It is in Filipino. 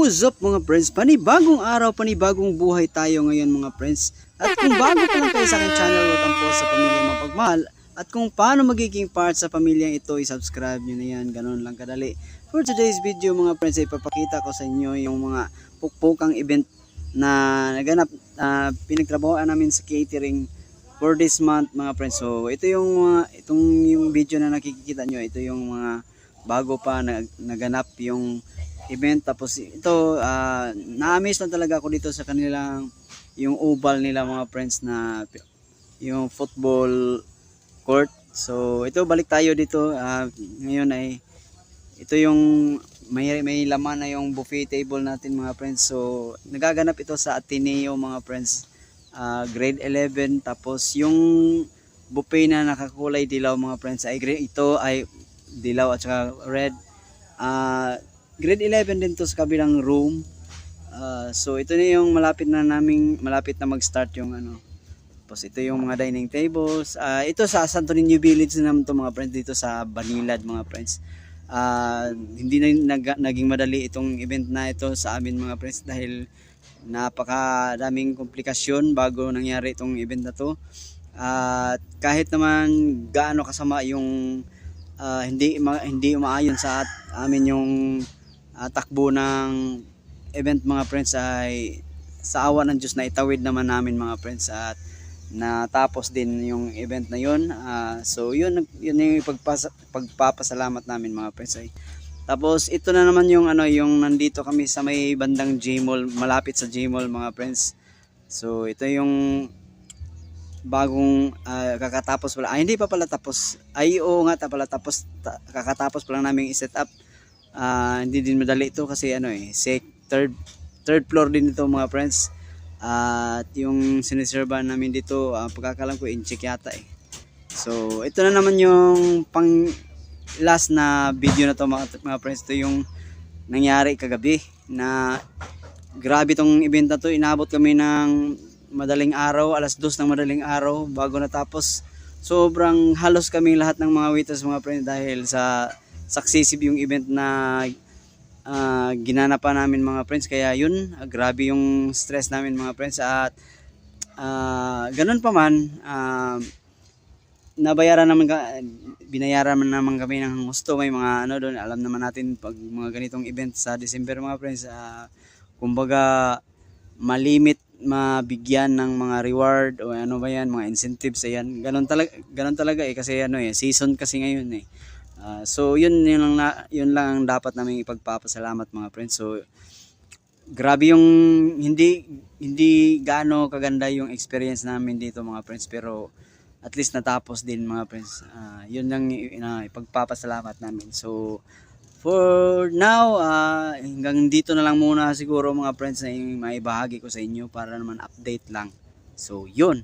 What's up mga friends? Panibagong araw, panibagong buhay tayo ngayon mga friends. At kung bago pa lang kayo sa aking channel, welcome po sa Pamilyang Mapagmahal. At kung paano magiging part sa pamilyang ito, i-subscribe nyo na yan. Ganun lang kadali. For today's video mga friends, ipapakita ko sa inyo yung mga pukpukang event na naganap, pinagtrabahoan namin sa catering for this month mga friends. So ito yung yung video na nakikita nyo, ito yung mga bago pa naganap yung event. Tapos ito, na-amaze lang talaga ako dito sa kanilang yung oval nila mga friends, na yung football court. So ito, balik tayo dito. Ngayon ay ito yung may laman na yung buffet table natin mga friends. So nagaganap ito sa Ateneo mga friends, grade 11. Tapos yung buffet na nakakulay dilaw mga friends ay ito ay dilaw at saka red. Grade 11 din to sa kabilang room. So ito na yung malapit na mag-start yung ano. Tapos ito yung mga dining tables. Ito sa Santo Niño Village naman to mga friends, dito sa Banilad mga friends. Hindi na naging madali itong event na ito sa amin mga friends, dahil napakadaming komplikasyon bago nangyari itong event na to. Kahit naman gaano kasama yung hindi umaayon sa amin yung takbo ng event mga friends, ay sa awa ng Diyos na itawid naman namin mga friends, at natapos din yung event na yun. So yun yung pagpapasalamat namin mga friends. Tapos ito na naman yung yung nandito kami sa may bandang J-Mall, malapit sa J-Mall mga friends. So ito yung bagong kakatapos pala, hindi pa pala tapos, oo nga tapos kakatapos pa lang namin i-set up. Hindi din madali ito kasi third floor din ito mga friends. At yung siniserban namin dito, pagkakalam ko incheck yata eh. So ito na naman yung pang last na video na to mga friends. Ito yung nangyari kagabi, na grabe tong event na to. Inabot kami ng madaling araw, alas 2 ng madaling araw bago natapos. Sobrang halos kami lahat ng mga waiters mga friends, dahil sa successive yung event na ginanapan namin mga friends. Kaya yun, grabe yung stress namin mga friends. At ganun pa man, binayaran naman kami ng gusto. May mga doon, alam naman natin pag mga ganitong event sa December mga friends, kumbaga malimit mabigyan ng mga reward o ano ba yan, mga incentives. Ayan, ganun talaga kasi season kasi ngayon eh. So yun lang ang dapat namin ipagpapasalamat mga friends. So grabe yung hindi gaano kaganda yung experience namin dito mga friends, pero at least natapos din mga friends. Yun lang ipagpapasalamat namin. So for now, hanggang dito na lang muna siguro mga friends, na yung maibahagi ko sa inyo para naman update lang. So yun.